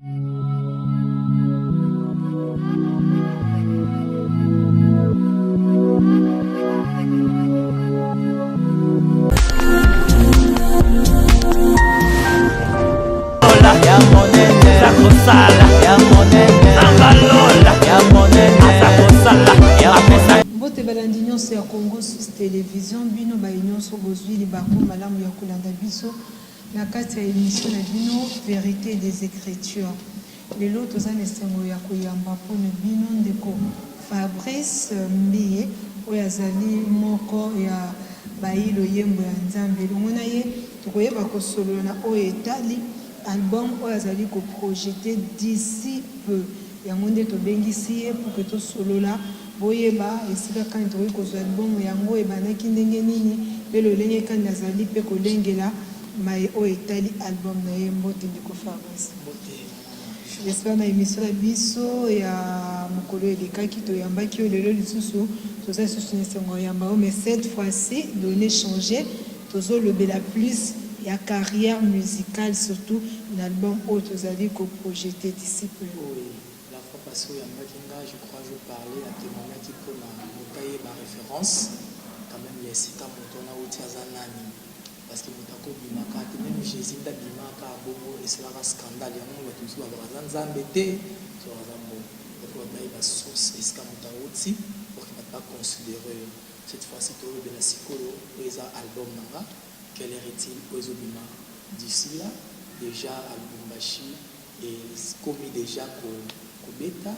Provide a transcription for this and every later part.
Bote balandi nyonso ya Congo Sous Télévision bino ba nyonso bozwi libako malamu ya kolanda biso na kati ya émission na bino Vérité des Écritures. Lelo tozana esengo ya koyamba mpona bino ndeko Fabrice Mbiye oyo azali moko ya bayilo yembo ya Nzambe. Elongo na ye tokoyeba kosolola na oyo etali album oyo azali koprojete d'ici peu. Yango nde tobengisi ye pour que tosolola boyeba esika kani tokoki kozwa album yango ebanaki ndenge nini mpe lolenge kani azali mpe kolengela maye oyo etali album na ye. Mbote ndeko Fabrice. J'espère na émission na biso ya mokolo elekaki toyambaki oyo lelo lisusu toza lisusu na esengo yamba oyo, mais cette fois-ci donné changé tozolobela plus ya carrière musicale, surtout un album oyo tozali koprojete d'ici peu. La fois passée au Yambakinga, je crois que je parlais à témoigner qui peut m'attailler ma référence, quand même les sites à Montona ou Tiazanani. Parce que Moutako Bimaka, même Jésus Bimaka, Bobo, et c'est là un scandale. Il y a un moment où tout le monde va embêter sur Razambo. Il faut avoir une source, et c'est comme Moutawoti, pour qu'il ne va pas considérer cette fois-ci tout le Benassikolo, les albums Nanga, quel est-il aux Obima d'ici là, déjà à Lubumbashi, et commis déjà Kobeta.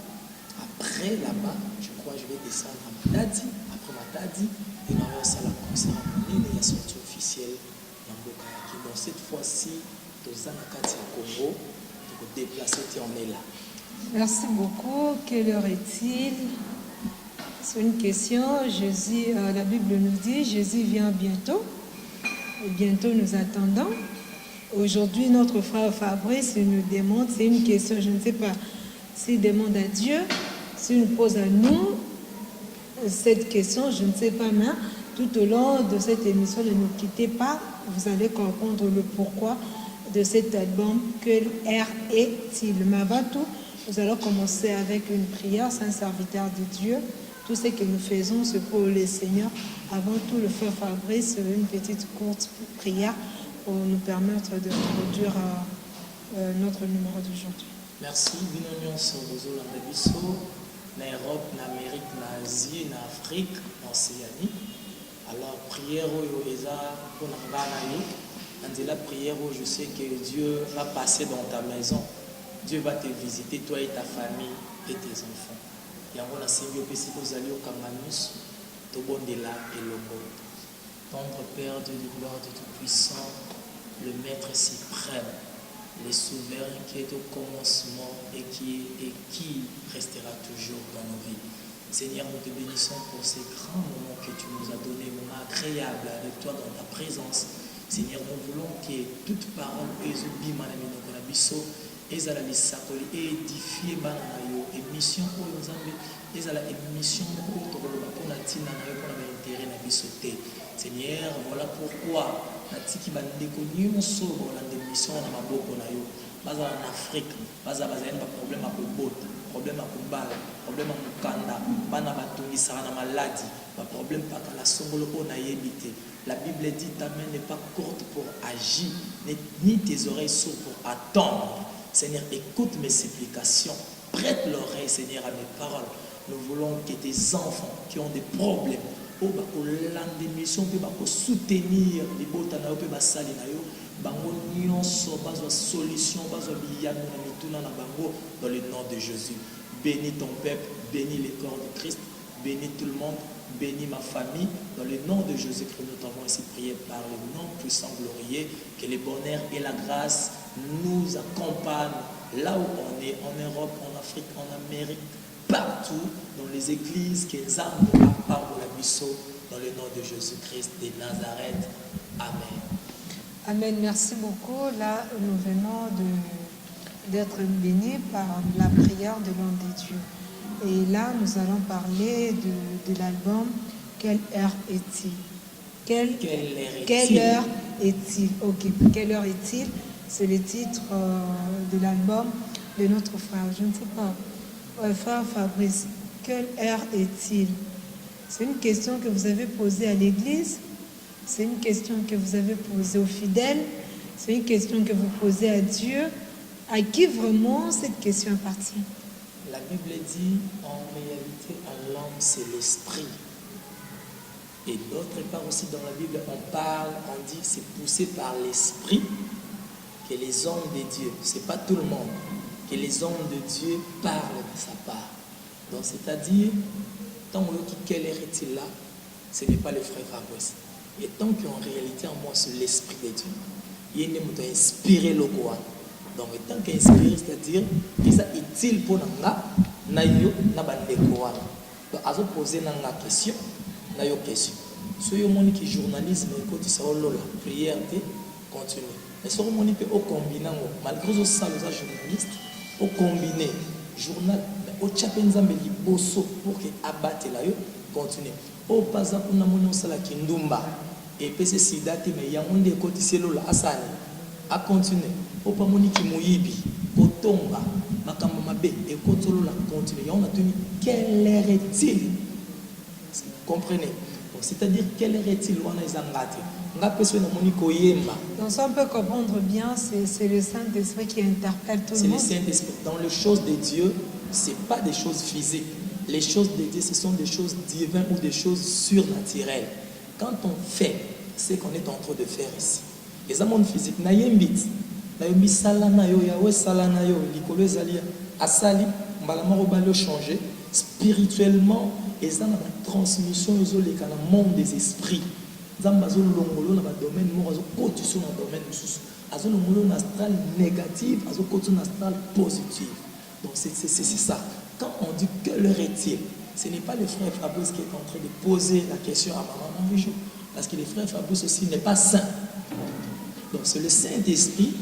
Après là-bas, je crois que je vais descendre à Matadi. Après Matadi, et on va faire la cérémonie de la sortie officielle dans Bokayaki. Donc cette fois-ci, dans Zanakati Congo, pour déplacer, on est là. Merci beaucoup. Quelle heure est-il? C'est une question. Jésus, la Bible nous dit, Jésus vient bientôt. Et bientôt nous attendons. Aujourd'hui, notre frère Fabrice nous demande, c'est une question, je ne sais pas s'il demande à Dieu, s'il nous pose à nous cette question, je ne sais pas, mais tout au long de cette émission, ne nous quittez pas, vous allez comprendre le pourquoi de cet album, quelle ère est-il. Mais avant tout, nous allons commencer avec une prière, c'est un serviteur de Dieu. Tout ce que nous faisons, c'est pour le Seigneur. Avant tout, le frère Fabrice, une petite courte prière pour nous permettre de produire notre numéro d'aujourd'hui. Merci. Nous sommes en Europe, en Amérique, en Asie, en Afrique, en Océanie. Alors, prière pour la prière où je sais que Dieu va passer dans ta maison. Dieu va te visiter, toi et ta famille et tes enfants. Yango na simbi opesi kozali okangamis tobondela elongo. Tendre Père, Dieu de gloire, Dieu tout-puissant, le Maître suprême, le souverain qui est au commencement et qui restera toujours dans nos vies. Seigneur, nous te bénissons pour ces grands moments que tu nous as donnés, moments agréables avec toi dans ta présence. Seigneur, nous voulons que toute parole ezala lisakoli édifier bana na yo émission oyo nzambe ezala émission moko tokoloba mpona ntina na yo mpona baintere na biso te. Seigneur, voilà pourquoi natiki bandeko nyonso bolanda émission na maboko na yo bazala na Afrique bazali na baproblème ya kobota, problème ya kobala, problème ya mokanda, bana batungisaka na maladi, baproblème mpaka na songolo oyo nayebi te. La Bible dit ta main n'est pas courte pour agir, ni tes oreilles sourdes pour attendre. Seigneur, écoute mes supplications. Prête l'oreille, Seigneur, à mes paroles. Nous voulons que tes enfants qui ont des problèmes, au l'émission, pour soutenir les botana, pour sali na yo, bango nyonso, bazo solution, bazo biyano na mituna na bango dans le nom de Jésus. Bénis ton peuple, bénis les corps de Christ, bénis tout le monde, bénis ma famille. Dans le nom de Jésus-Christ, nous t'avons ainsi prié par le nom puissant glorieux, que le bonheur et la grâce nous accompagnent là où on est, en Europe, en Afrique, en Amérique, partout, dans les églises, que nous avons à part de la Bissau, dans le nom de Jésus-Christ de Nazareth. Amen. Amen. Merci beaucoup. Là, nous venons d'être bénis par la prière de l'homme de Dieu. Et là, nous allons parler de l'album Quelle heure est-il? Quelle heure est-il? Ok, quelle heure est-il? C'est le titre de l'album. de notre frère. Je ne sais pas. Frère Fabrice, quelle heure est-il? C'est une question que vous avez posée à l'Église, c'est une question que vous avez posée aux fidèles, c'est une question que vous posez à Dieu. À qui vraiment cette question appartient? La Bible dit, en réalité, à l'homme, c'est l'esprit. Et d'autre part aussi dans la Bible, on parle, on dit, c'est poussé par l'esprit que les hommes de Dieu, c'est pas tout le monde, que les hommes de Dieu parlent de sa part. Donc, c'est-à-dire, tant que quelle heure est-il là, ce n'est pas le frère Fabrice. Et tant qu'en réalité, en moi, c'est l'esprit de Dieu. Il y a une qui inspiré le Coran. Donc, tant qu'inspiré, c'est-à-dire, que ça est-il pour nous, nayo, nabande Coran. Donc, à poser une question, nayo question. Si vous avez un journalisme, écoute, ça la prière, continue. Mais si vous avez un combiné, malgré ça, les journalistes, au combiné, journal, au tchapenzambe liboso pour que abatte la yo, continue. Au pas à pour nous sala kindumba. Et puis c'est si date, mais il y a un des côtés, c'est là, asani, à continuer. Au pas monique mouyibi, au tomba, makamamabe, et kotolo la continue. On a tenu, quelle heure est-il? Comprenez? C'est-à-dire, quelle heure est-il? On a donc ça on peut comprendre bien, c'est le Saint-Esprit qui interpelle tout le monde. C'est le Saint-Esprit. Dans les choses de Dieu, ce n'est pas des choses physiques. Les choses de Dieu, ce sont des choses divines ou des choses surnaturelles. Quand on fait ce qu'on est en train de faire ici, les amants physiques, naïmbit, naïmbi salana yo, yawe salana yo, likolo ezalia, asali, mbalama robalo changer, spirituellement, et ça, la transmission dans le monde des esprits. Zambazo longolo na domaine mo azo kotiso na domaine mususu azo longolo na astral négative azo kotiso na astral positive. Donc c'est ça. Quand on dit que l'heure est-il, ce n'est pas le frère Fabrice qui est en train de poser la question à maman Marie-Jo, parce que le frère Fabrice aussi n'est pas saint. Donc c'est le Saint-Esprit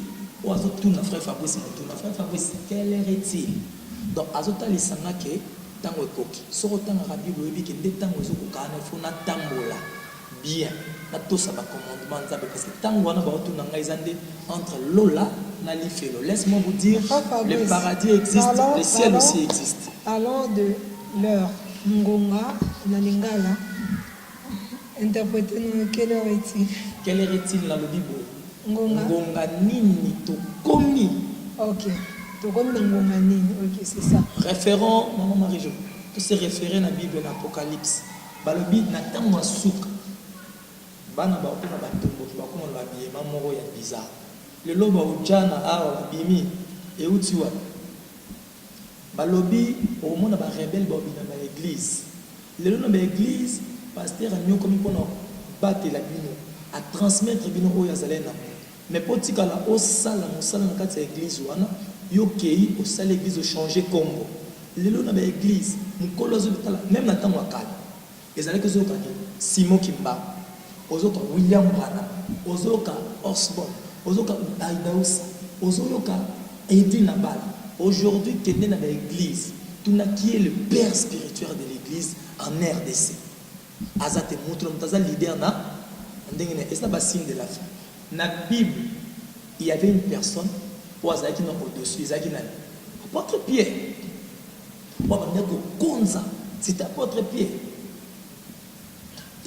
ou azo tout na frère Fabrice tout na frère Fabrice, quelle heure est-il? Donc azo ta lisanga ke tango ekoki soko tanga ka Bible ebi ke nde tango ezokokana il faut na tambola bien na tout ça va commandement parce que tant qu'on a battu entre Lola et l'Ifelo. Laisse-moi vous dire, le paradis existe, le ciel aussi existe. Allons de l'heure Ngonga na Lingala. Interprétez-nous, quelle heure est-il? Quelle heure est-il dans le Bible? Ngonga nini to komi. Ok, to komi Ngonga nini. Ok, c'est ça. Référent, maman Marie-Jo, tout c'est référé dans la Bible, dans l'Apocalypse. Balobi na tango souka. Bana ba okuna batombo bakoma ba biyema moko ya bizarre. Lelo ba ujana awa bimi e utiwa. Balobi au monde ba rebelle ba bina ba église. Lelo na ba église pasteur anyo komi pona battre la bino à transmettre bino o ya zalena. Mais potika la o sala no sala na kati ya église wana yo kei o sala église o changer combo. Lelo na ba église mukolo zo bitala même na tango akala. Ezalaki zo kaki Simon Kimba. Ozoka William Branham, Ozoka Osborne, Ozoka Aïdaoussa, Ozoka Eddie Nabal. Aujourd'hui, tu es dans l'église. Tu n'as qui est le père spirituel de l'église en RDC. Azate Moutoulom, tu as leader na. Et ça va signe de la fin. Dans la Bible, il y avait une personne pour Azaki na au-dessus, Azaki na. Apôtre Pierre. C'est apôtre Pierre.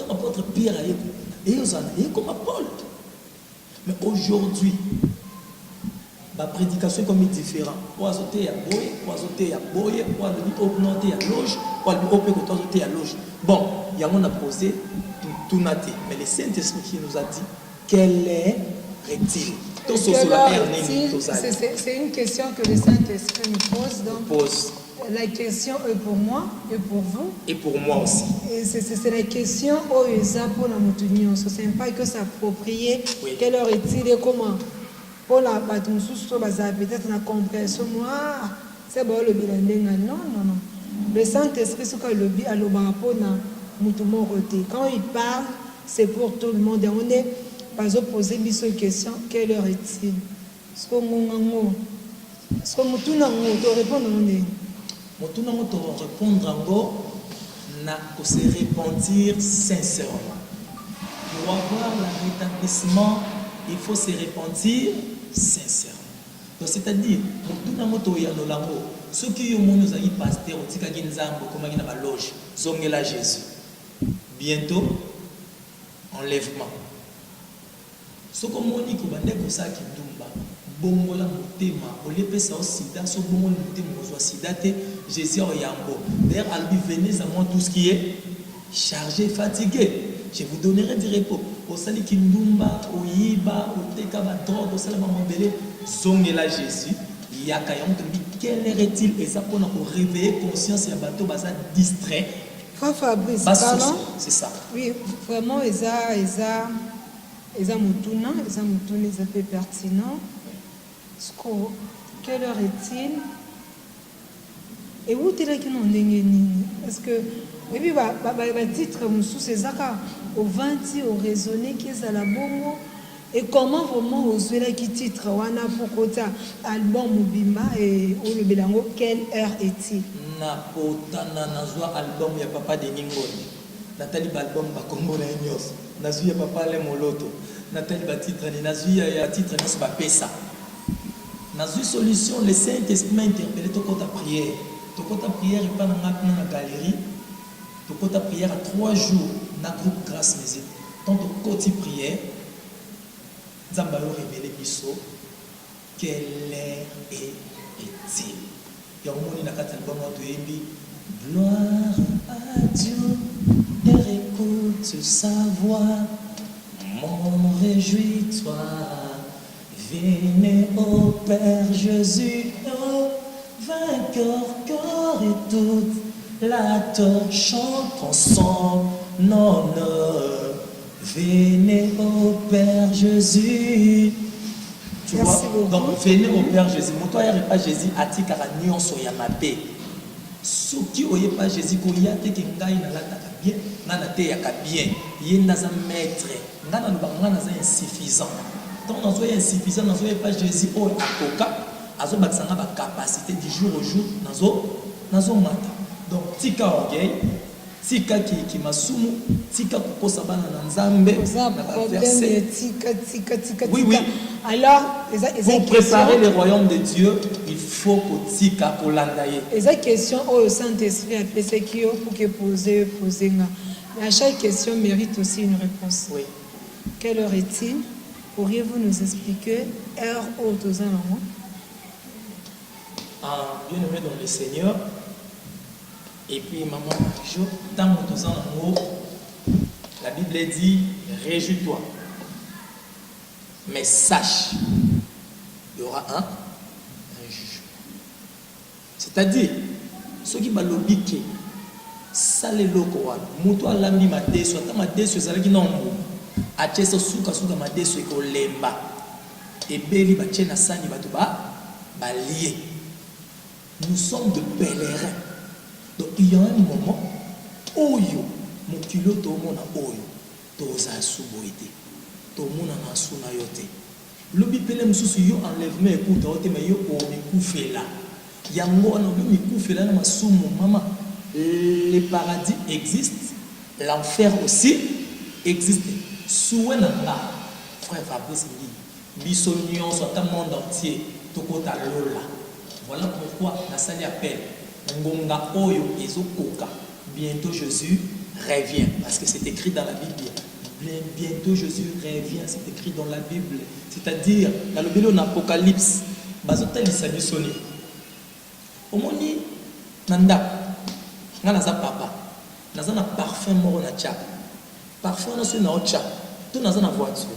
Apôtre Pierre et comme Paul. Mais aujourd'hui, ma prédication est comme différente. Pour azoter à boye, pour azoter à boye, pour augmenter à loge, pour augmenter à loge. Bon, il y a on a posé tout naté. Mais le Saint-Esprit qui nous a dit quelle est-il? C'est une question que le Saint-Esprit nous pose. Donc, la question est pour moi et pour vous. Et pour moi aussi. Et c'est la question où ils ont pour la montagne. Ce n'est pas que s'approprier. Oui. Quelle heure est-il et comment? Pour la bâton sous peut-être la compréhension. Moi, c'est bon le bilan. Non. Le Saint-Esprit, ce que le bilan a le rapport dans mon côté. Quand il parle, c'est pour tout le monde. Et on est pas opposé à cette question. Quelle heure est-il? Ce qu'on doit répondre. Moutuna moto répondre encore na se repentir sincèrement. Pour avoir le rétablissement, il faut se repentir sincèrement. Donc c'est-à-dire, tout le monde est dans l'ango. Ceux qui ont mon ami pasteur, on dit qu'ils ont comme une loge, zongela Jésus. Bientôt, enlèvement. Ce que mon dit que bande ko sa ki ndumba, bongola motema, olepesa o sida, so bongola motema ozwa sida te, Jésus o yambo. D'ailleurs, albi venez à moi tout ce qui est chargé, fatigué. Je vous donnerai du repos. Au sali ki ndumba, o yiba, o teka ba drogue, o sala ba mobele, zongela Jésus. Yaka yonto bi quelle heure est-il et ça pour nous réveiller conscience et bateau basa distrait. Frère Fabrice, pardon. C'est ça. Oui, vraiment eza mutuna, eza peu pertinent. Quelle heure est-il? Et où tu es qui n'ont nini? Parce que et puis bah titre moussou c'est ça au 20 au raisonner qui est à la bongo. Et comment vraiment oser là qui titre wana pour côté album Mubimba et au le belango quelle heure est-il? Na potana na zwa album ya papa de Ningoni. Nathalie album ba Kombo na Nyos. Na zwa papa le Moloto. Nathalie ba titre ni na zwa ya titre na ba pesa. Na zwa solution le Saint-Esprit interpellé to kota prière. To kota prière pas na na galerie. To kota prière à 3 jours na groupe grâce mais tant to koti prière. Zamba yo révélé biso quelle heure est-il? Il y a un moment où il y a un album où gloire à Dieu et écoute sa voix, mon réjouis-toi, venez au Père Jésus, oh, vainqueur, corps et toute la torche chante ensemble, non, non. Venez au Père Jésus. Tu Merci vois? beaucoup. Donc, venez au Père Jésus. Mon toi, il n'y a pas Jésus, ati karanion soya mabe. Ceux qui n'ont pas Jésus, qui ont été bien, bien, bien, il y a un maître, il y a un insuffisant. Donc, nous sommes insuffisants, nous n'avons pas Jésus, oh, avocat, nous avons une capacité du jour au jour, nous avons donc, tika orgueil. Tika qui m'a soumu, tika pour sa bana nzambe. Oui, oui. Alors, pour préparer le royaume de Dieu, il faut que tika pour l'andaye. Et cette question au Saint-Esprit a fait ce qu'il faut pour que poser. À chaque question mérite aussi une réponse. Oui. Quelle heure est-il? Pourriez-vous nous expliquer heure haute aux alentours? Bien aimé dans le Seigneur. Et puis, maman, dans mon mot, la Bible dit réjouis-toi. Mais sache, il y aura un jugement. C'est-à-dire, ceux qui m'ont dit ça les locaux, muto alambi ma déçu, ta ma déçu, ça qui non a tcheso suka ma déçu ko lemba. Et beli ba tchena sani ba tuba ba lié. Nous sommes de pèlerins. Donc il y a un moment où mon kilo to mona oyo toza suboité to mona na suna yote lobi pele mususu yo enlèvement écoute ote mais yo o mikufela yango na mikufela na masumu mama le paradis existe l'enfer aussi existe souena na frère Fabrice biso nyonso ta monde entier to kota lola voilà pourquoi na sali appel Ngonga oyo ezokoka. Bientôt Jésus revient. Parce que c'est écrit dans la Bible. Bientôt Jésus revient. C'est écrit dans la Bible. C'est-à-dire, dans le Bible, l'Apocalypse, bazotel isabisoni. Omoni, nanda, naza papa, naza na parfum moro na tchap. Parfum na sur na otcha. Tout naza na voiture.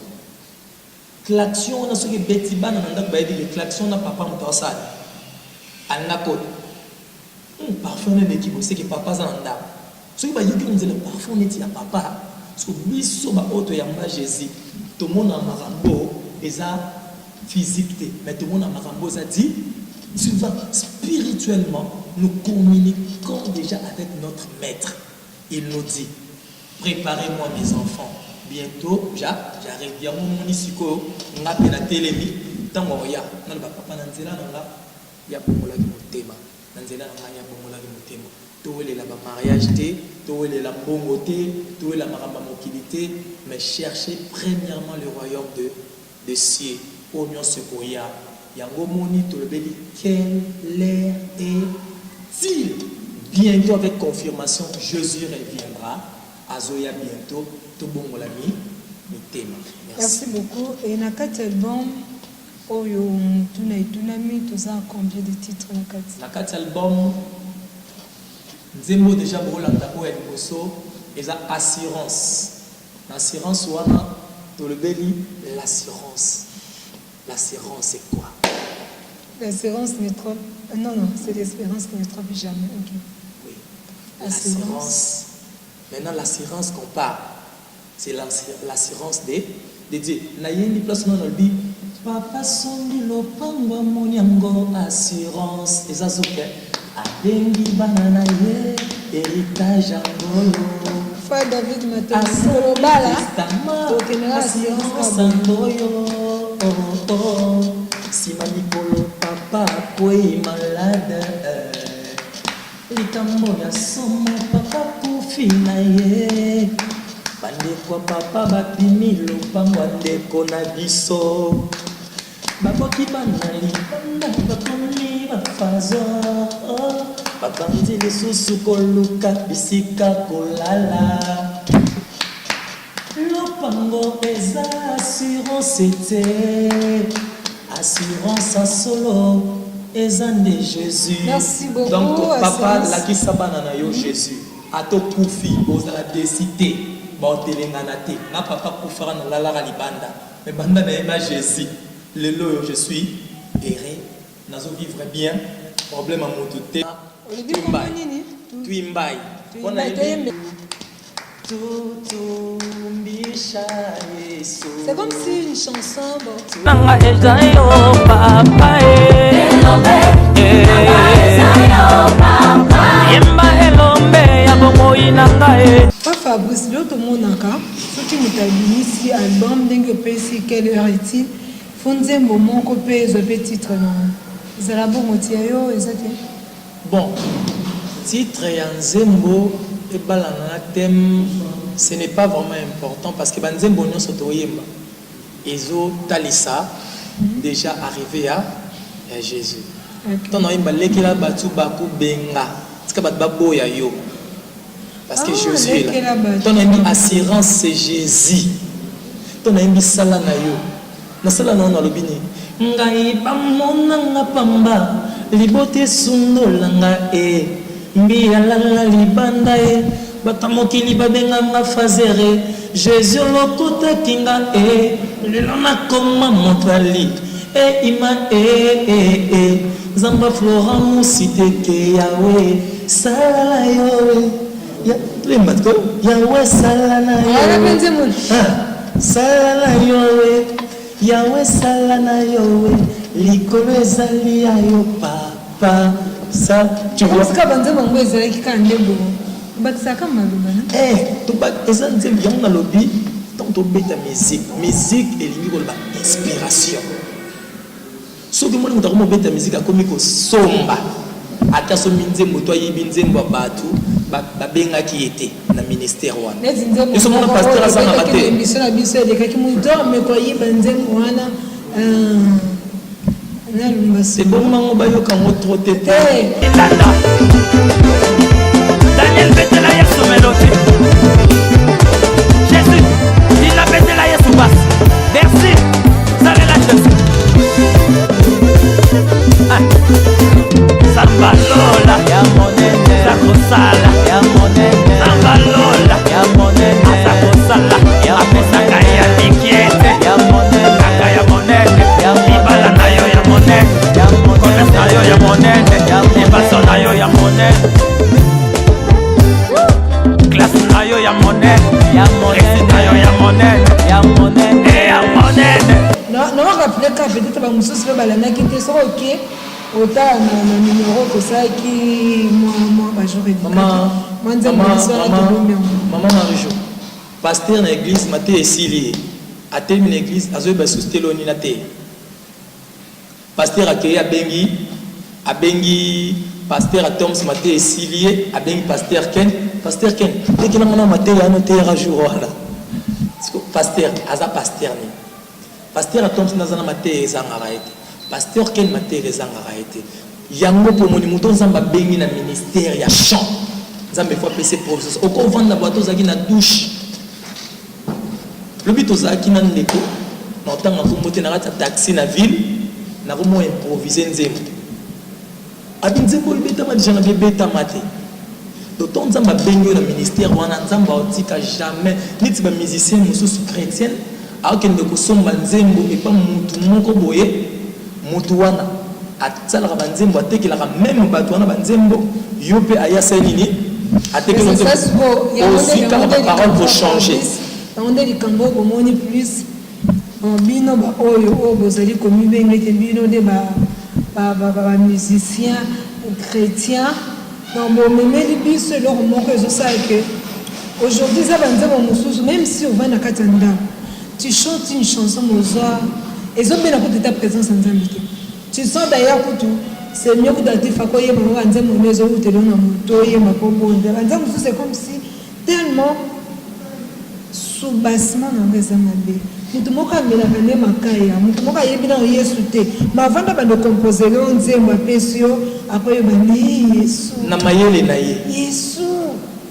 Klaxon na sur ke betiba na nanda ba di klaxon na papa mutawasali. Alnakot. Parfois, on est l'équipe, c'est que papa est en dame. Ce qui va dire que le parfum est à papa. Parce que biso ba auto yamba Jésus. Tout le monde a marambo et ça physique. Mais tout le monde a marambo ça dit. Tu vas spirituellement nous communiquons déjà avec notre maître. Il nous dit préparez-moi mes enfants. Bientôt, j'arrive. Il y a mon municipio, on a la télémi. Tant qu'on y a, on a papa nanzela nanga. Il y a pour moi qui me téma. Nanzela nanga pour moi qui me téma. Tout est là, mariage, tout est là, bongo, tout est là, mobilité, mais cherchez premièrement le royaume de cieux. Oignon sequoia, Yango moni tolobeli quelle heure est-il? Bientôt avec confirmation, Jésus reviendra. Azoya bientôt. Tout bon mon ami. Merci beaucoup. Et dans quatre albums, Oyo Tunami, tout ça, combien de titres dans quatre? Dans quatre albums, Nzembo déjà Bolanda Oya Bosso, et ça assurance. L'assurance wana tolobeli l'assurance. L'assurance c'est quoi? L'assurance ne trompe. Non, c'est l'espérance qui ne trompe jamais. Okay. Oui. L'assurance. Maintenant, l'assurance qu'on parle, c'est l'assurance de Dieu. Nayendi place non olbi. Papa sondi lopango moniango assurance. Et ça soke. Abengi banana ye héritage angolo. Frère David Matin. Bala. Assurance angoyo. Si manikolo papa koi malade likambo ya somo papa kufina ye bandeko papa bapimi lopango ndeko na biso baboki bana libanda bakomi bafazo babandi lisusu koluka bisika kolala lopango eza assurance te assurance à solo ezan de Jésus. Merci beaucoup. Donc papa la qui sabana na yo Jésus ato kufi ozala décidé ba otelengana te na papa kufara na lalaka libanda mais banda na ema Jésus lelo je suis erré nazo vivre bien problème à moto te tuimbai ona c'est comme si une chanson. Nanga ezayo papa yemba elombe ya bomoi nanga Pas Fabrice, l'autre monaka, ce qui nous a dit ici, album, dingue pesi, quelle heure est-il? Fonze moment copé, ce petit titre non. Zalabo motiayo, exactement. Bon, titre Yanzembo et balana thème. Ce n'est pas vraiment important parce que Banzembo non sotoyemba. Ezo Talissa déjà arrivé à Jésus. Ton oyemba lekela batu baku benga. Tika bat baboya yo. Parce que Jésus est là. Ton assurance c'est Jésus. Ton sala na yo. Na sala na lobini. Ngai pamona nga pamba libote sundola nga mbia lala libanda batamokili babenga nga fazere Jésus lokota kinga lelo nakoma montali ima zamba flora musiteke yawe sala yo ya lematko yawe sala na yo sala yo yawe sala na yo likolo ezali ayo papa ça tu vois ce que Banzembo ngwezela kikandebo. Bakisaka malubana. Tu bats exemple bien dans le lobby tant to beta musique et libre la inspiration. Ce que moi nous avons beta musique a comme ko somba. Ata so Nzembo to yibi Nzembo batu ba benga ki était na ministère wana. Ils sont mon pasteur azana mate. Émission na biso de kaki muto me ko yiba Nzembo wana c'est bon mango bayo kango trop tete. Daniel Betela Yesu Meloti. Jésus, il a Betela Yesu Bas. Merci, ça relâche Jésus. Samba Lola, ya monene. Sako Sala, ya monene. Samba Lola, ya monene. Sako Sala, ya pesaka ya dikiete. Ya monene, kaka ya monene. Ya libala na yo ya monene. Ya monene, na yo ya monene. Ya libaso na yo ya monene. Classe na yo ya monene. Ya monene, na yo ya monene. Ya monene, ya monene. Non, rappelez que peut-être ba mususu ba balana ki te so OK. Autant na numéro que ça qui moi ba jour et maman Marie-Jo pasteur na église maté esili a terminé l'église azoy ba susteloni na te pasteur accueilli abengi pasteur a Toms maté esili abengi pasteur Ken et qui na mona maté ya noté à jour wala pasteur aza pasteur ni pasteur a Toms na zana maté ezanga raite pasteur Ken Matereza ngaraete yango pour mon muto nzamba bengi na ministère ya chant nzamba fois PC professeur oko vendre boîte zaki na douche le but ozaki na ndeko na otanga kombote na taxi na ville na komo improviser nzembo abinzembo libeta ma déjà na beta mate d'autant nzamba bengi na ministère wana nzamba otika jamais niti ba musicien mususu chrétien akende kosomba nzembo et pas mutu moko boye mutu wana atsalaka banzembo atekelaka même bato wana banzembo yo pe ayasa nini atekelo nzembo aussi car la parole peut changer on dit likambo komoni plus bino ba oyo bozali komi bengete bino de ba musicien chrétien donc bon memeli biso leur moko ça que aujourd'hui ça banzembo mususu même si on va na katanda tu chantes une chanson moza et ils ont bien apporté ta présence en Zambie. Tu sens d'ailleurs que c'est mieux que d'aller faire quoi, c'est comme si tellement sous-bassement dans les Zambie. Nous devons faire makaya, nous devons faire bien yesuté. Mais avant de composer, on dit ma pesio après bani Yesu. Na mayele na ye. Yesu.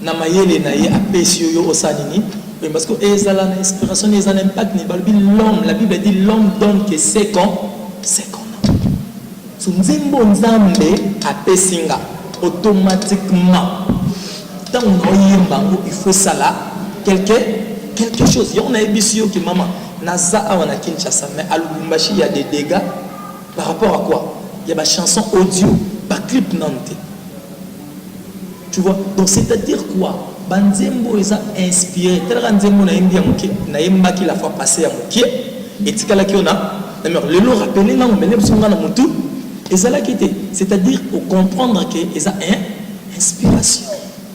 Na mayele na ye a pesio yo osanini. Parce que l'inspiration n'est un impact. L'homme, la Bible dit l'homme donne que 5 ans. 5 ans. Si nous avons a automatiquement, tant on il faut ça là, quelque chose. On a ébissé que maman, Naza a un Kinshasa, mais à Lubumbashi, il y a des dégâts. Par rapport à quoi? Il y a des chansons audio, pas clip nanté. Tu vois? Donc c'est-à-dire quoi? Banzembo est inspiré. Tel Banzembo na yembi ya muke, na yemba ki la fois passée ya muke, et tikala ki ona, le lot rappelé na mene busonga na mutu, et ça là qui était, c'est-à-dire pour comprendre que ils a inspiration.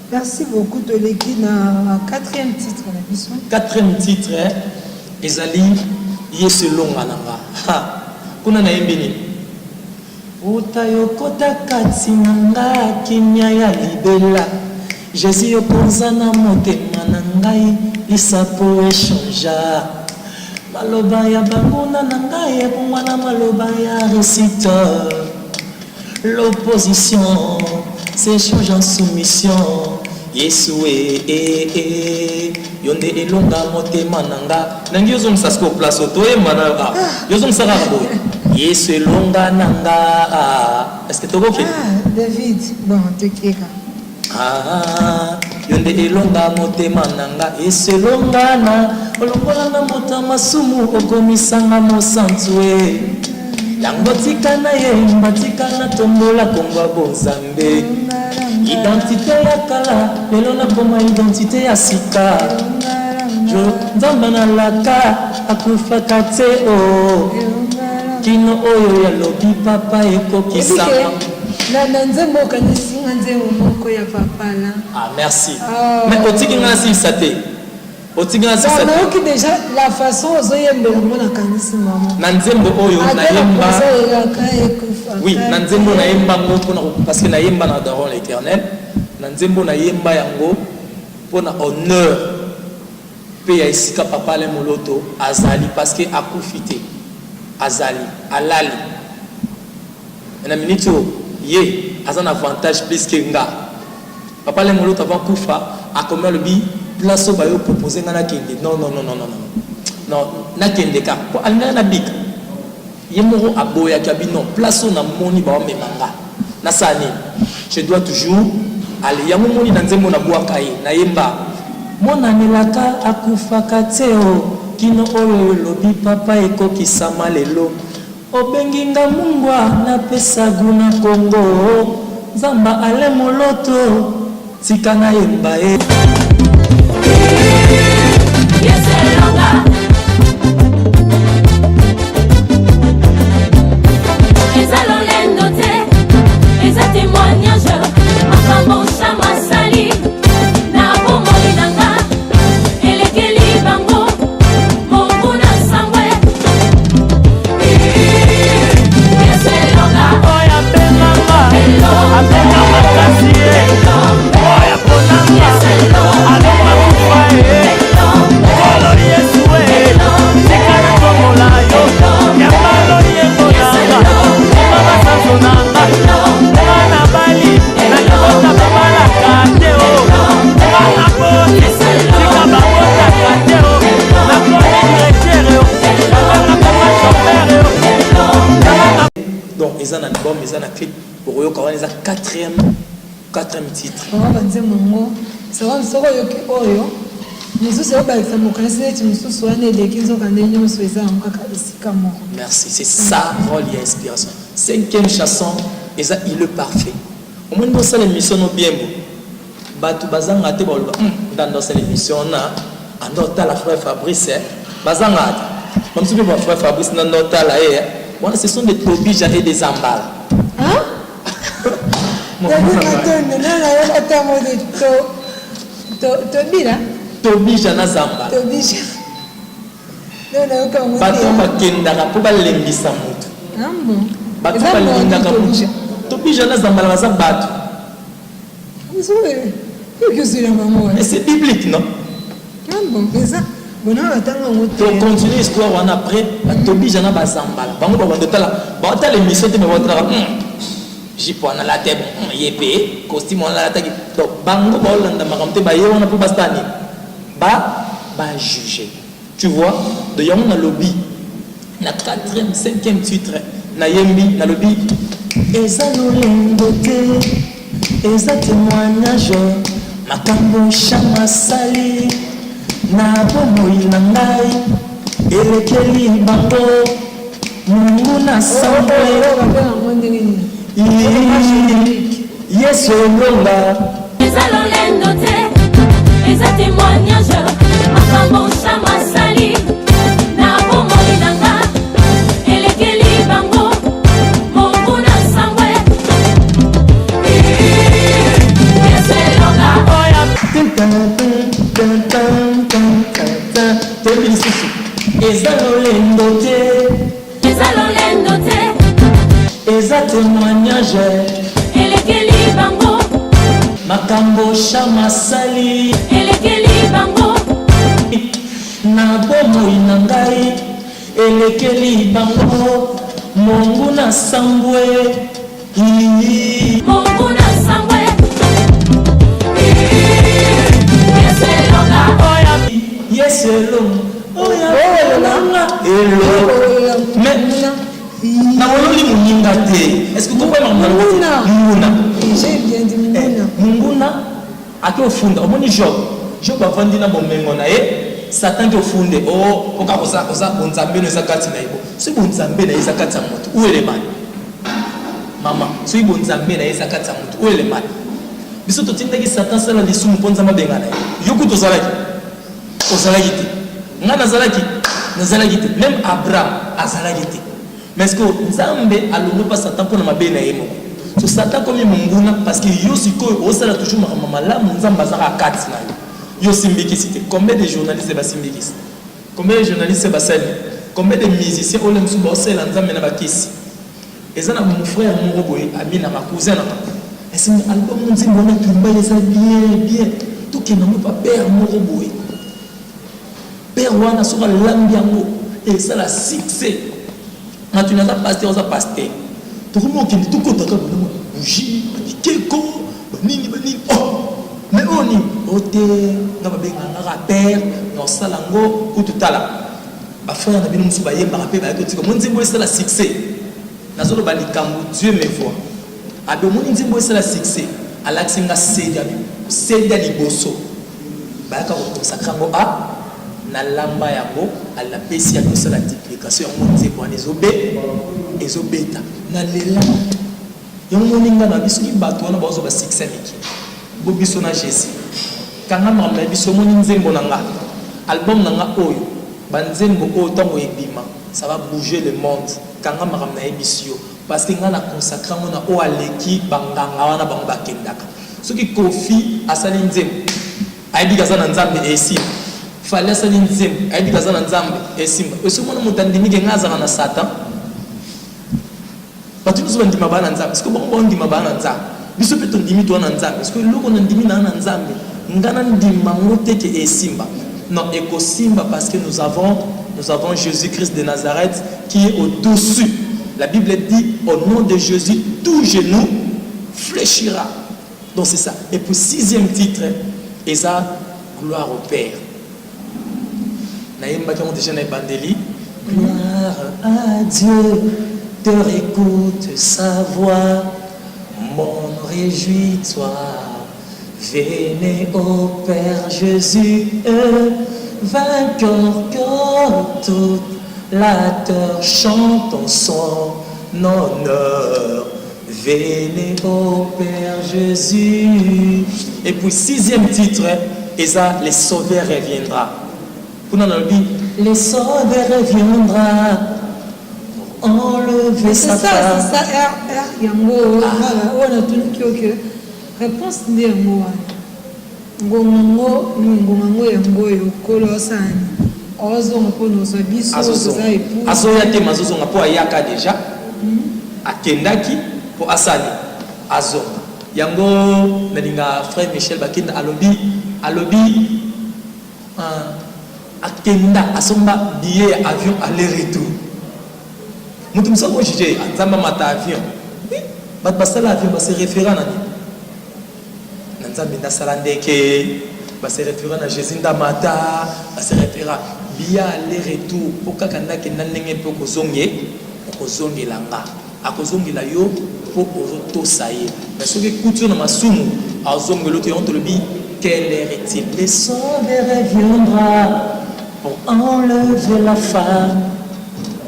Merci beaucoup de l'équipe na 4e titre la mission. 4e titre, ezali yeselonga nanga. Ha, kuna na yembi ni. Utayokota katsinanga kinya ya libela. Jésus yokonza na motema na ngai lisapo échangea maloba ya banguna na ngai ekongwana maloba ya récite l'opposition s'échange en soumission Yesu yonde elonga motema na nga nangi yozomisa siko place otoyemba na yozomisa kaka boye Yesu elonga na nga est-ce que tokoki David bon tekeka yonde elonga motema nanga eselongana olongola na motama sumu okomisanga mosantue yango tika na yemba tika na tombola kongwa bozambe identité ya kala lelo na koma identité ya sika nzamba na laka akufaka te o kino oyo ya lobi papa ekokisama Ah, merci. Mais déjà la façon oui, Nanzembo na yemba parce que na yemba na adorons l'Éternel. Nanzembo na yemba yango pour na honneur. Pe ya isika papa le moloto azali parce que akufite azali alali. Na minute ye azan avantage plus que nga papa le moloto avant kufa a comment le bi place ba yo proposer ngana kende non na kende ka ko alanga na bika ye moro aboya kabi non place na moni ba memanga na sani je dois toujours aller ya moni na nzembo na bwaka ye na yemba mona melaka akufa kateo kino oyo lobi papa ekokisama lelo obenginga mungwa na pesa guna Kongo zamba ale moloto tika na yemba e yeselonga ezalolendo te eza témoignage makambo chama sali na bomoli nanga elekeli bango monguna sangwe oya benganga kasi oya ponanga Pour eux, quand on est à quatrième titre. Ça va merci, c'est ça, rôle et inspiration. Cinquième chanson, et ça, il est parfait. Au moins, dans cette émission, nous bien Batu bazanga te bolba dans cette émission na andota la frère Fabrice bazanga même si le frère Fabrice n'andota là voilà ce sont des tobija et des ambales hein tobija na zamba tobija bato bakendaka po balembisa moto bato balingaka tobija na zamba baza bato. Mais c'est biblique, non? Donc continue l'histoire on après Tobi jana bazambala bango ba ndotala ba ta l'émission te me votre jipo na la tête yépé costume on la tête donc bango ba landa makamte ba ye on pour bastani ba juger tu vois de yong na lobby na 4e 5e titre na yembi na lobby ezano lengote eza témoignage makambo chama sali na bomoi na ngai elekeli bango mungu na sambe yesu elonga eza lolendo te eza témoignage makambo chama sali na bomoi na ngai elekeli bango mungu na sambe yesu elonga eza lolendo te eza témoignage elekeli bango makambo chama sali elekeli bango na bomoi na ngai elekeli bango mungu na sambwe mungu na sambwe yesu elonga yesu elonga mais na wololi muninga te est-ce que comprendre munguna munguna ake ofunda omoni job avandi na bomengo na ye satan ke ofunde oza bonzambe no eza kati na yebo so bonzambe na ye eza kati ya moto uelemani mama so bonzambe na ye eza kati ya moto uelemani biso totindaki satan sala lisumu mpo nzambe abenga na ye yoku ozalaki te nga nazalaki te même Abraham azalaki te mais est-ce que nzambe alongo pa satan mpona mabe na ye moko so satan komi monguna parce que yo sikoyo osala toujours makambo malamu nzambe azaka kati na yo simbikisi te combien de journalistes basimbikisi combien de journalistes basali combien de musiciens oyo mosusu baosala nzambe na bakisi eza na mon frère moko boye ami na cousin na esimbi album nzimbo na tumba eza bien tokenda mo pa père moko boye père wana soka lambi yango esala succès na tunaza pasteur oza pasteur tokomi okende tokotaka bonamo bougie bikeko banini mais oni ote nga babengangaka père naosala yango kutu tala bafrère na bino mosusu bayembaka mpe bayaki otika mo nzimbo esala succès nazoloba likambo dieu me voit abe omoni nzimbo esala succès alakisi nga sedi ya liboso bayaka kokonsakra yango na lamba yango alapesi ya kosala multiplication yango nzembo wana ezobeta na lela yango moninga na biso bato wana baozo basuccès miki bo biso na jésus kanga makambo na biso omoni nzembo na nga album na nga oyo banzembo oyo ntango ebima ça va bouger le monde kanga makambo na ye biso yo parce que nga na consacre yango na oyo aleki banganga wana bango bakendaka soki kofi asali nzembo ayebi kaza na nzambe esimba fallait asali nzembo ayebi kaza na nzambe esimba osomona moto andimike nga azaka na satan bato nyonso bandima baa na nzambe parceke bango bandima baa na nzambe biso mpe tondimi toa na nzambe parceke eloko na ndimi naa na nzambe nga na ndima ngo teke esimba non ekosimba parce que nous avons Jésus-Christ de Nazareth qui est au-dessus. La Bible dit au nom de Jésus tout genou fléchira. Donc c'est ça. Et pour 6e titre, et ça, gloire au Père. Naïm Bakamo déjà na bandeli. Gloire à Dieu, te écoute sa voix. réjouis-toi. Venez au Père Jésus, vainqueur que toute la terre chante en son honneur. Venez au Père Jésus. Et puis 6e titre, et ça, les sauveurs reviendra. Vous n'en avez dit, les sauveurs reviendra pour enlever sa femme. C'est ça, R, yango, on a tout qui réponse de yango. Ngongo yango yokolo sani. Ozo mpo nozo biso za époux. Azoya te mazozo ngapo ayaka déjà. Akendaki pour asali. Azo. Yango nalinga frère Michel Bakinda alobi akenda asomba billet avion aller-retour. Mutu msoko jije nzamba mata avion. Bat basala avion ba se référent nani. Nzambe ndasala ndeke ba se référent na Jésus ndamata ba se référent billet aller-retour poka kanda ke nanenge pe kozonge langa. Akozongela yo po ozoto saye. Mais ce que couture na masumu azongelo te on te le dit quelle heure est-il? Les sauveurs reviendra pour enlever la femme.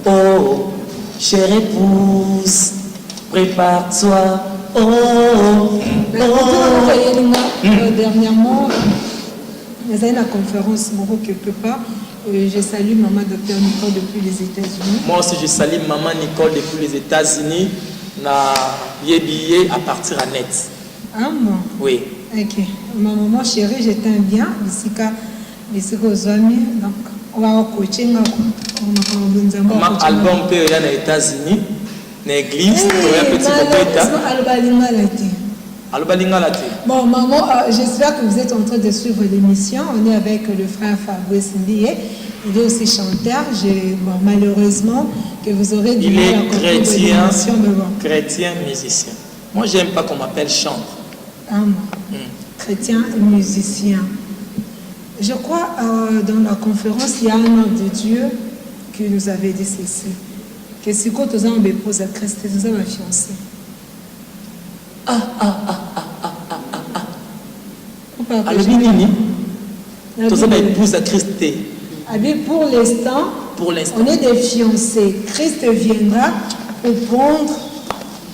Oh, chère épouse, prépare-toi. Oh, dernièrement, il y a une conférence quelque part. Je salue maman Dr Nicole depuis les États-Unis. Moi aussi, je salue maman Nicole depuis les États-Unis. Na billet à partir à net. Ah bon? Oui. Ok. Ma maman chérie, je t'aime bien. Ici aux amis. Donc, on va au coaching. Maman album peut aller aux États-Unis. Dans l'église, bon, maman, j'espère que vous êtes en train de suivre l'émission. On est avec le frère Fabrice Ndié. Il est aussi chanteur. Bon, malheureusement, que vous aurez du mal à comprendre l'émission. Chrétien, musicien. Moi, j'aime pas qu'on m'appelle chanteur. Ah, chrétien et musicien. Je crois dans la conférence, il y a un homme de Dieu qui nous avait dit ceci. Que si quand nous avons épousé à Christ, nous avons fiancé. Alors, nous avons épousé à Christ. Pour l'instant, on est des fiancés. Christ viendra pour prendre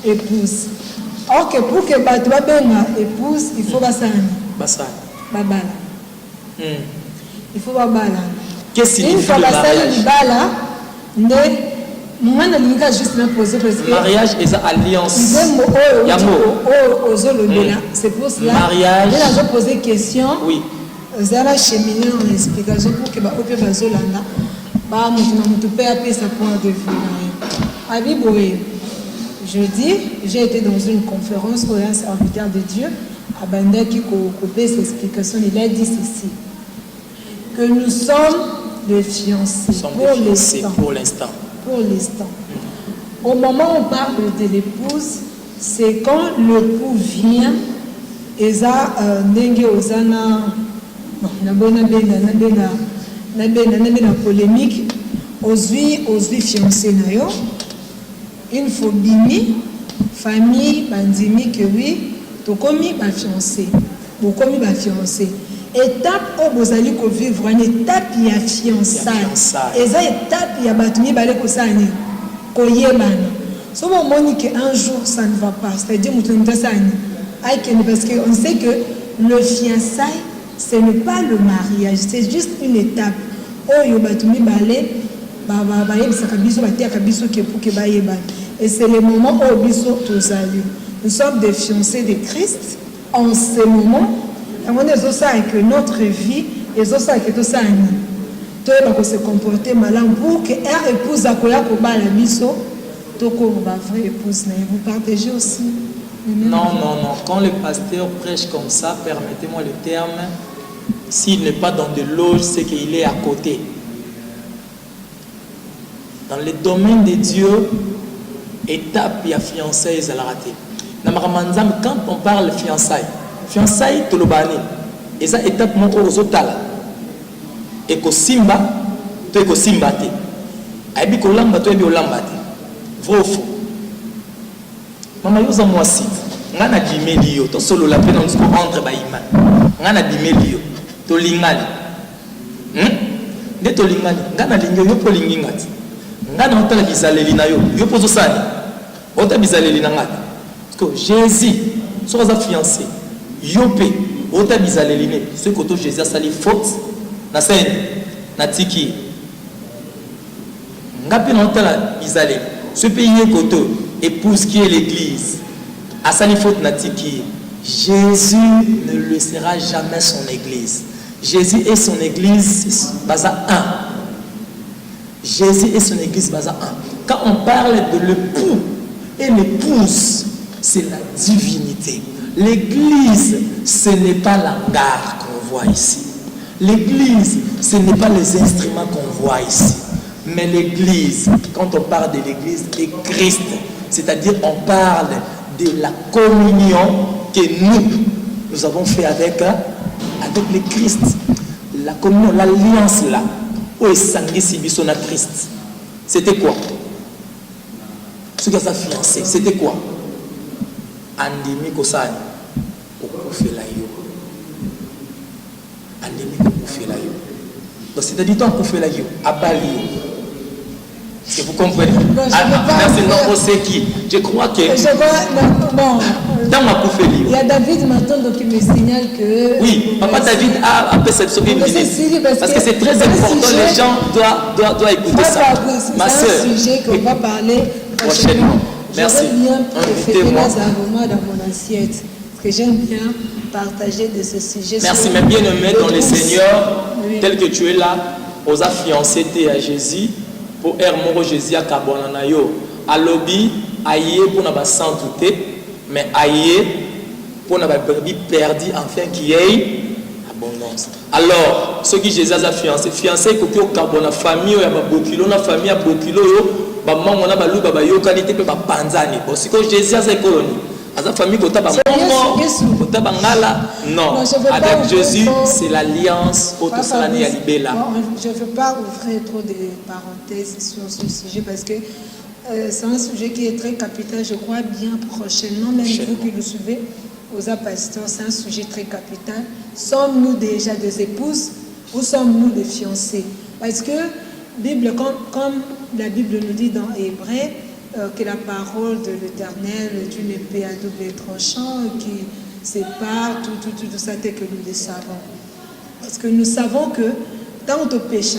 épouse. Or que pour que Batouba Benga épouse, il faut Bassani. Babala. Il faut Babala. Qu'est-ce qu'il faut mariage est alliance. C'est pour cela mariage. Je vais poser question. Oui. Vous allez cheminer en explication pour que je dis, j'ai été dans une conférence où un serviteur de Dieu a bandé qui coupait ses explications. Il a dit ceci, que nous sommes des fiancés pour l'instant. Au moment où on parle de l'épouse, c'est quand l'époux vient et ça n'engue osana na polémique aux fiancés na yo une phobie famille bandimi que oui to komi ba fiancé bokomi ba fiancé étape au bozali ko vivre une étape ya fiançailles et ça étape ya batumi balé ko sani ko yebana so mo moni que un jour ça ne va pas c'est-à-dire mutunta sani parce qu'on sait que le fiançailles ce n'est pas le mariage, c'est juste une étape. Et c'est le moment où nous sommes des fiancés de Christ. En ce moment, que notre vie est se comporter malin pour que un épouse a vraie épouse. Vous partagez aussi. Non. Quand le pasteur prêche comme ça, permettez-moi le terme, s'il n'est pas dans de loge, c'est qu'il est à côté. Dans le domaine de Dieu, étape, il y a fiançailles et la raté. Quand on parle de fiançailles, tout le bani. Et ça, étape, mon ozotala. Et que simba, tu es que simba te. Aïbi kolamba, tu es bi olamba te. Vrai ou faux? Maman, yoza moi si. ngana bimeli yo to solo la peine on entre baima ngana bimeli yo to lingali nde to lingali ngana lingo yo po lingi ngati ngana otala bizaleli na yo yo pozo sani ota bizaleli na ngati parce que Jésus so za fiancé yo pe ota bizaleli ne ce que Jésus a sali faute na scène na tiki ngapi na otala bizaleli ce pays koto épouse qui est l'église à sali faute na tiki. Jésus ne laissera jamais son église. Jésus et son église basa un. Jésus et son église basa un. Quand on parle de l'époux et l'épouse, c'est la divinité. L'église, ce n'est pas la gare qu'on voit ici. L'église, ce n'est pas les instruments qu'on voit ici. Mais l'église, quand on parle de l'église, c'est Christ. C'est-à-dire on parle de la communion que nous avons fait avec le Christ. La communion, l'alliance là, où est sangué si biso na Christ. C'était quoi? Ce que ça fiancé, c'était quoi? Andimi kosani, okufela yo. Andimi okufela yo. Donc c'est-à-dire toi okufela yo, abali yo. Est-ce que vous comprenez? Je crois que dans ma coufélie. Il y a David maintenant qui me signale que. Oui, papa David a perception une minute. Parce que c'est très important, les gens doivent écouter ça. Ma soeur. C'est un sujet qu'on va parler prochainement. Merci. Invitez-moi dans mon assiette. Parce que j'aime bien partager de ce sujet. Merci, mes bien-aimés dans le Seigneur, tel que tu es là, aux fiancés à Jésus. Pour Moro Jésus à Kabonana yo à lobby aïe pour n'a sainteté mais aïe pour n'a brebis perdu enfin qui ait abondance. Alors ceux qui Jésus a fiancé côté au Kabona famille ya bokilo na famille ya bokilo yo ba mango na ba luba ba yo qualité pe ba panzani bon si que Jésus a sa colonie à sa famille côté ba mango côté ba ngala non avec Jésus c'est l'alliance auto salani ya libela. Je ne veux pas ouvrir trop de parenthèses sur ce sujet parce que c'est un sujet qui est très capital, je crois bien prochainement, même vous qui le suivez, aux pasteurs, c'est un sujet très capital. Sommes-nous déjà des épouses ou sommes-nous des fiancés? Parce que Bible, comme la Bible nous dit dans Hébreu, que la parole de l'Éternel est une épée à double tranchant qui sépare tout ça tel que nous le savons. Parce que nous savons que dans on pêche,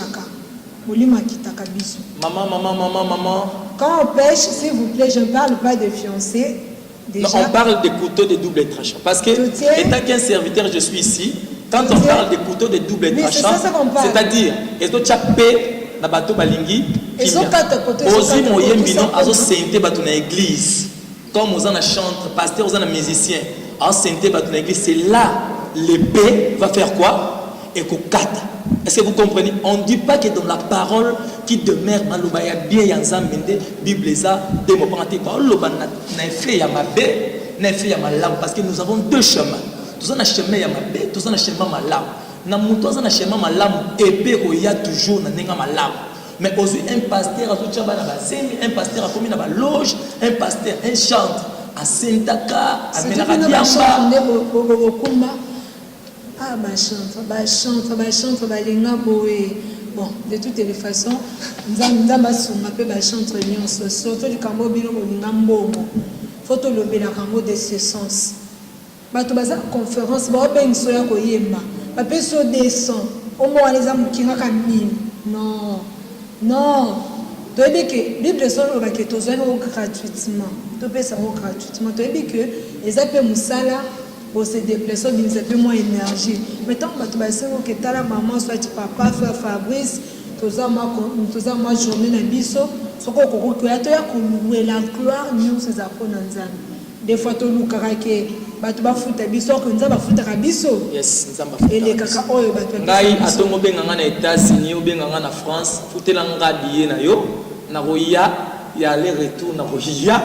maman. Quand on pêche, s'il vous plaît, je ne parle pas de fiancés. Déjà, non, on parle des couteaux de double tranchant. Parce que, étant qu'un serviteur, je suis ici. Quand on parle des couteaux de double tranchant, c'est-à-dire, et tu as payé na bateau balingi, aussi moyen bino azo sente bateau na église. Comme aux en chantre, pasteur, aux en musicien, en sente bateau na église, c'est là l'épée va faire quoi? Et kokata. Est-ce que vous comprenez? On ne dit pas que dans la parole qui demeure malobaya bien yanzambende Bible ça démocratique parole loba na fait ya mabe na fait ya malam parce que nous avons deux chemins. Tous on a chemin ya mabe, tous on a chemin malam. Na muto on a chemin malam épée oya toujours na nenga malam. Mais aussi un pasteur a tout chaba na bazemi, un pasteur a commis na ba loge, un pasteur un chante à Sentaka, à Menaradiamba. Ah, bah chante, balinga boé. Bon, de toutes les façons, nous avons chanté surtout du Cambo Bino Bolingambo. Photo le Bélarambo de ce sens. Batubaza conférence, ben soya koyemba. Papé so descend. Au moins les âmes qui n'ont qu'à non, non. Tu as dit que Bible son au baquet gratuitement. Tu peux ça gratuitement. Tu as dit que les appels Moussala. Pour se déplacer, il y a un peu moins d'énergie. Maintenant, tu vas dire que ta maman, soit tu papa, soit Fabrice, tous as moi journée na biso, ce qu'on a la gloire, nous ces apprenants. Des fois, tu nous caractères, tu vas foutre biso, que nous allons foutre biso. Yes, et les cacao, Ngai atongo benga na États-Unis ou benga na France, foutre l'anga billet na yo, na roya, y a les retours na roya.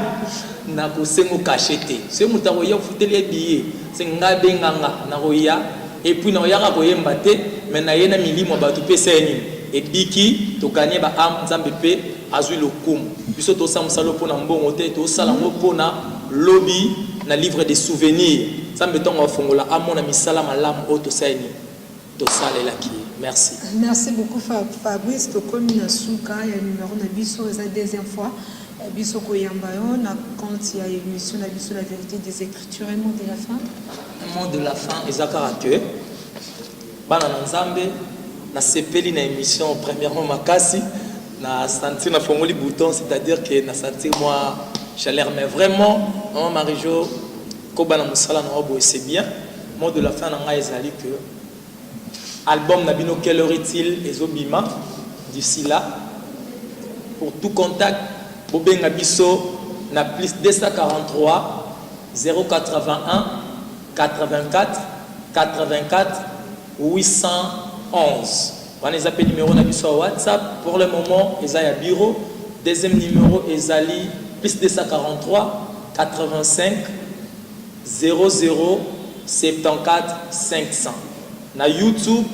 Na kosengo cacheté c'est mutaro ya futeli ya billet c'est ngabe nganga na roya et puis na yaka koyemba te mais na yena milimo batu pesa nini et biki to gagner ba am nzambe pe azui lokumu biso to samsalo pona mbongo te to sala ngo pona lobby na livre des souvenirs. Ça me tombe au fond là. À mon ami Salam Alam Auto Saini. Merci. Merci beaucoup Fabrice. Comme il y a un numéro na biso la deuxième fois. Biso Koyambayon, quand il y a une émission la biso la vérité des Écritures, un mot de la fin. Un mot de la fin, Ezakara que bana nzambe na sepeli na émission premièrement makasi na sentir na fongoli bouton, c'est-à-dire que na sentir moi chaleur, mais vraiment maman Marijo ko bana musala na obo c'est bien. Mot de la fin na ezali que album Nabino quelle heure est-il ezobima d'ici là pour tout contact Bobenga biso na plus 243 081 84 84 811. On les appelle numéro na biso WhatsApp. Pour le moment, ils ont un bureau. Deuxième numéro, ezali plus 243 85 00 74 500. Na YouTube,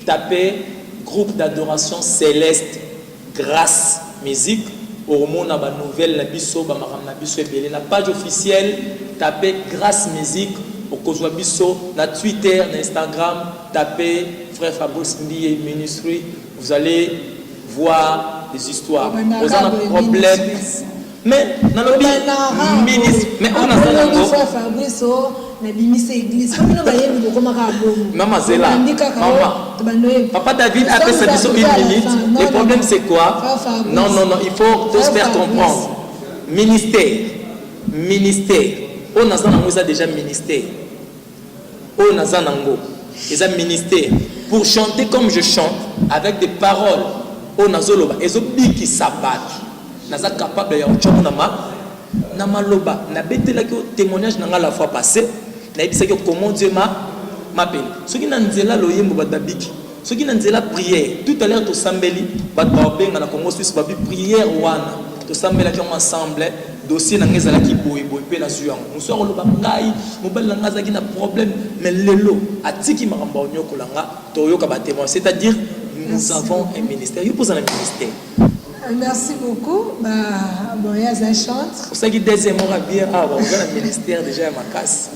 tapez groupe d'adoration céleste grâce musique. Au monde na ba nouvelle na biso ba makam na biso ebele na page officielle tapez grâce musique au kozwa biso na Twitter na Instagram tapez frère Fabrice Ndiye Ministry, vous allez voir des histoires. Vous avez un problème mais dans le ministre mais on a ça frère Fabrice na bimise église comme no baye ko maka bomo maman Zela maman papa David a fait sa biso une minute. Le problème c'est quoi? Non, il faut tous faire comprendre. Ministère. On a déjà ministère. On a déjà ministère. Pour chanter comme je chante, avec des paroles, on a zoloba. Et zobi qui s'abat. Naza capable de chanter na maloba. Na bête là que témoignage n'a la fois passé. Na dit que comment Dieu m'appelle. Ce qui n'a nzela loyembo badabiki. Ce qui est la prière, tout à l'heure, tu sambeli, on a commencé à prière, tu sambeli ensemble, dossier n'a pas qui boue, la sueur. Nous sommes le bangaï, nous avons un problème, mais le lot, à tiki maramba kolanga, toyo kabatema. C'est-à-dire, nous avons un ministère. Il pose un ministère. Merci beaucoup. Bon, il y a un chante. Pour ça qui deuxième mois bien, on a un ministère déjà à ma casse.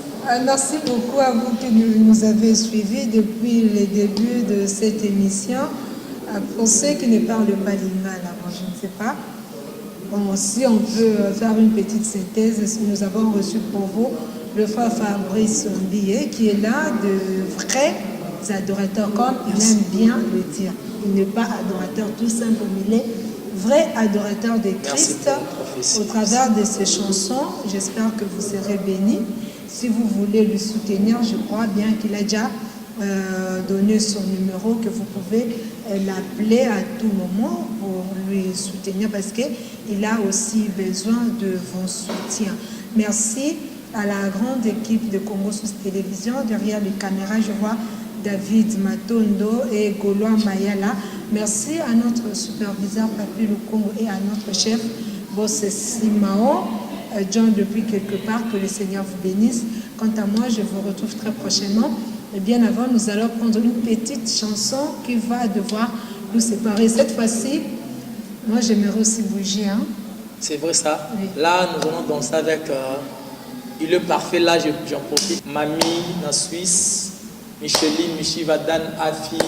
Merci beaucoup à vous qui nous avez suivis depuis le début de cette émission. Pour ceux qui ne parlent pas lingala, je ne sais pas. Bon, si on peut faire une petite synthèse, nous avons reçu pour vous le frère Fabrice Ndiye qui est là de vrais adorateurs, comme il aime bien le dire. Il n'est pas adorateur tout simple, mais il est vrai adorateur de Christ. Au travers de ces chansons, j'espère que vous serez bénis. Si vous voulez le soutenir, je crois bien qu'il a déjà donné son numéro, que vous pouvez l'appeler à tout moment pour lui soutenir parce qu'il a aussi besoin de vos soutiens. Merci à la grande équipe de Congo Sous Télévision. Derrière les caméras, je vois David Matondo et Goloa Mayala. Merci à notre superviseur Papi Lukongo et à notre chef Bosse Simao. John depuis quelque part, que le Seigneur vous bénisse. Quant à moi, je vous retrouve très prochainement. Et bien avant, nous allons prendre une petite chanson qui va devoir nous séparer. Cette fois-ci, moi j'aimerais aussi bouger. Hein? C'est vrai ça. Oui. Là, nous allons danser avec Il est parfait. Là, j'en profite. Mamie, en Suisse, Micheline, Michivadan, Afi,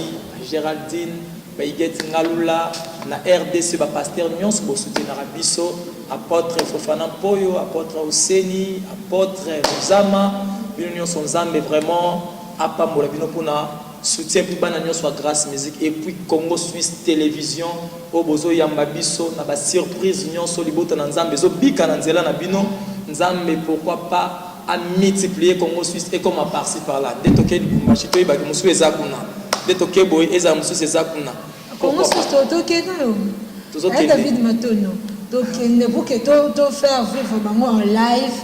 Géraldine, Baïget Ngalula, na RDC, pasteur Nyons, pour soutenir Abisso, apôtre Fofana Poyo, apôtre Oseni, apôtre Rosama, Nyons sont Zambé vraiment, Apambola Binopuna, soutien pour Bananion soit grâce musique, et puis Congo Suisse Télévision, Obozo Yambabisso, na ba surprise Nyons Solibota Nzambe, Zo Bika Nanzela Nabino, Nzambe, pourquoi pas à multiplier Congo Suisse et comme à par-ci par-là. Dès que vous machito, il va que monsieur Ezakuna. Dès que vous êtes monsieur Ezakuna. Comment est-ce que tu as David Matono? Donc, il faut que tu faire vivre en live.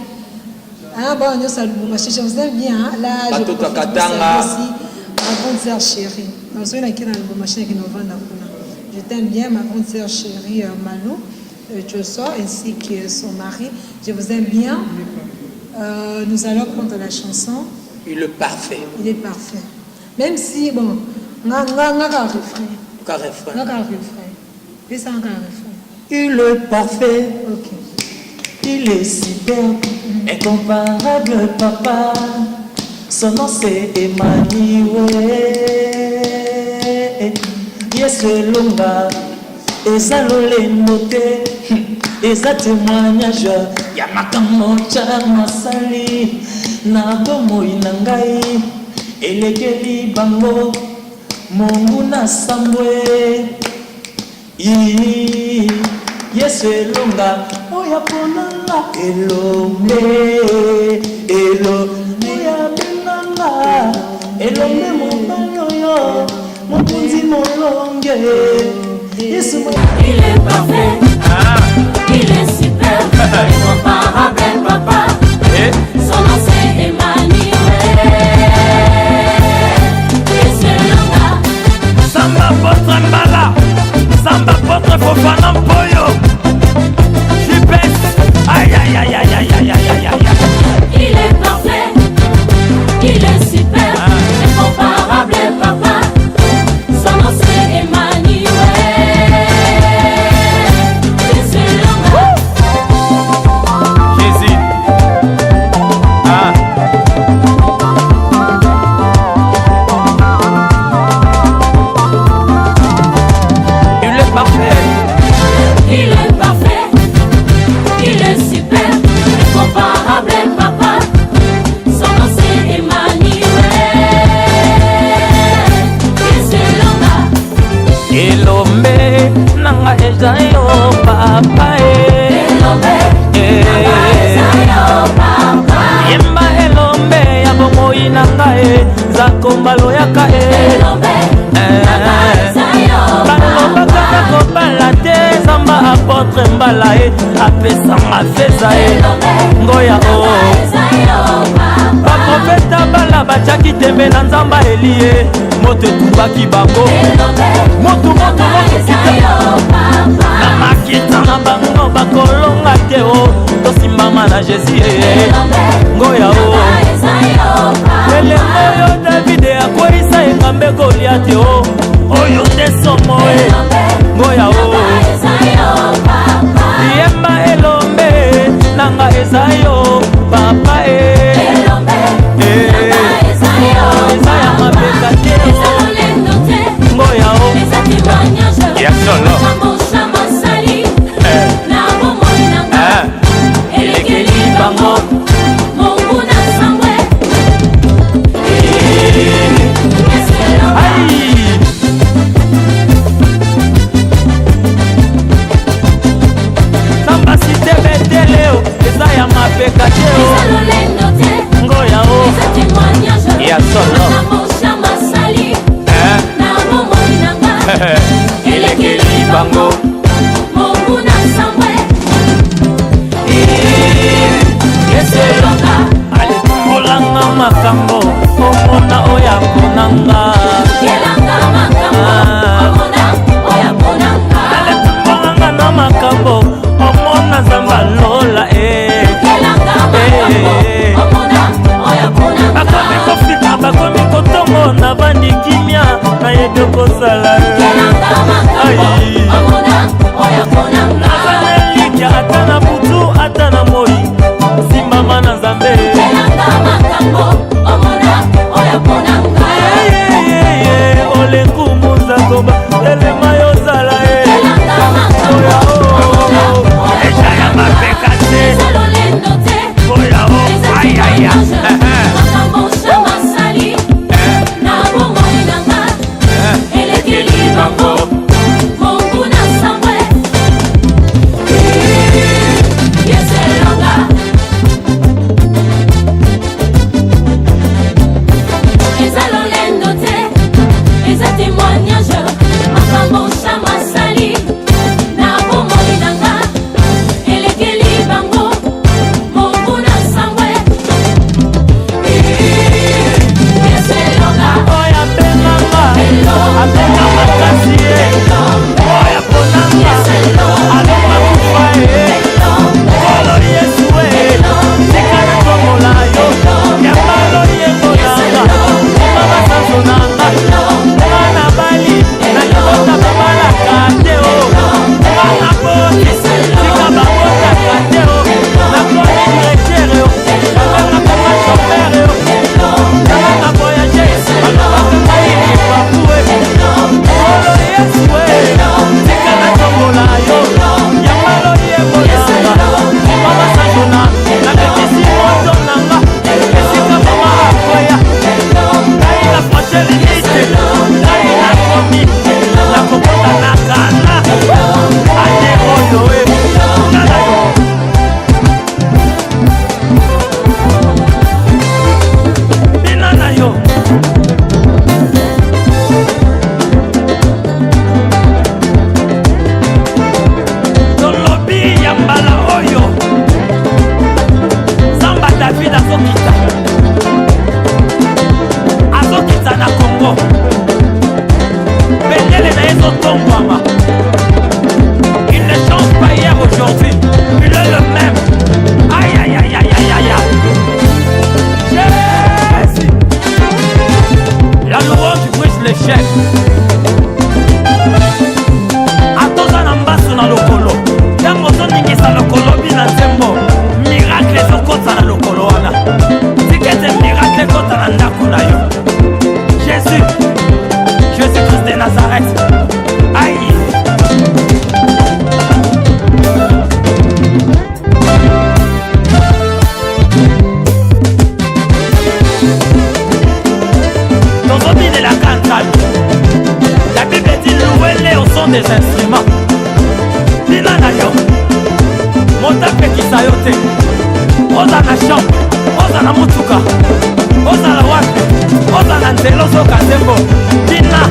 Ah bon, nous saluons. Je vous aime bien. Là, je vous aussi ma grande sœur chérie. Je t'aime bien, ma grande sœur chérie Malou Josso, ainsi que son mari. Je vous aime bien. Nous allons prendre la chanson. Il est parfait. Il est parfait. Même si, bon, on a un refrain. Il est parfait. Ok. Il est superbe. incomparable papa, son nom c'est Emmanuel. Yesu elonga eza lolendo te, eza témoignage ya makambo charma sali na bomoi na ngai elekeli bango Mungu na sambwe. Yesu elonga oya ponanga elombe elombe ya benanga elombe mobaloyo mopunzi molonge. Yesu il est parfait, il est super, incomparable papa, son nom c'est Emmanuel. Yesu elonga Samba potre mbala, samba potre fofana mpoyo. Jupes, aïe aïe aïe aïe aïe aïe aïe aïe aïe. il est parfait, il est super, incomparable papa, son nom c'est Emmanuel. Yesu elonga Jésus. Il est parfait. il est parfait, il est super, incomparable papa, son nom c'est Emmanuel. Yesu elonga Elombe nanga eza yo papa elombe nanga eza yo papa, yemba elombe ya bomoi nanga za kombalo yaka elombe nanga eza yo balobaka bakobala te zamba apotre mbala apesanga feza ngoya o baprofeta bala batiaki tembe na nzamba elie moto etumbaki bango motu na makita na bango bakolonga te o tosimbama na Jésus ngoya o elengo oyo Davide akweyisa engambe Goliate o oyo nde somo ngoya o yemba elombe nanga eza yo papa eza ya mapeka te ngoya o ya solo elekeli bango samba site beteleo eza ya mapeka te ngoya o ya solo elekeli bango alongolanga makambo omona oya mponanga alongolanga na makambo omona zamba lola bakomi kofika bakomi kotongo na bandi kimia nayebi kozala nazanelikia ata na butu ata na moi simbama na nzambe olekumunza koba elema yozala eja ya mapeka te oya o ayaya elekeli des instruments bina na yo moto apekisa yo te oza na champ oza na motuka oza na wapi oza na nzela ozoka nzembo bina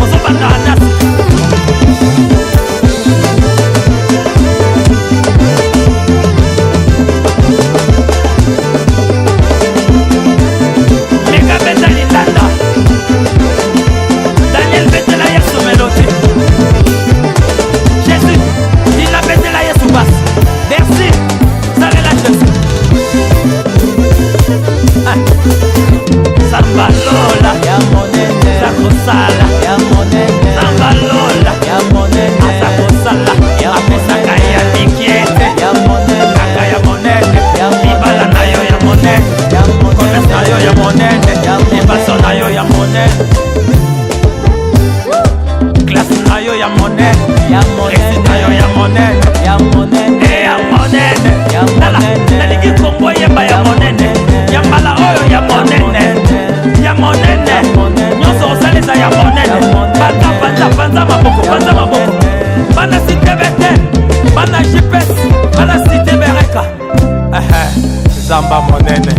ozobanda anasi Zambalola ya monene zakosala ya monene Zambalola ya monene zakosala ya mesaka ya dikiete ya monene kaka ya monene ya libala na yo ya monene ya monene na yo ya monene ya libaso na yo ya monene classe na yo ya monene ya monene na yo ya monene ya monene ya monene ya monene nalingi kombo yeba ya monene ya mbala oyo ya monene ya monene nyonso osalisa ya monene panza maboko bana sitebete bana jipes bana sitebereka Zamba monene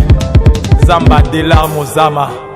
Zamba Dilar Mozama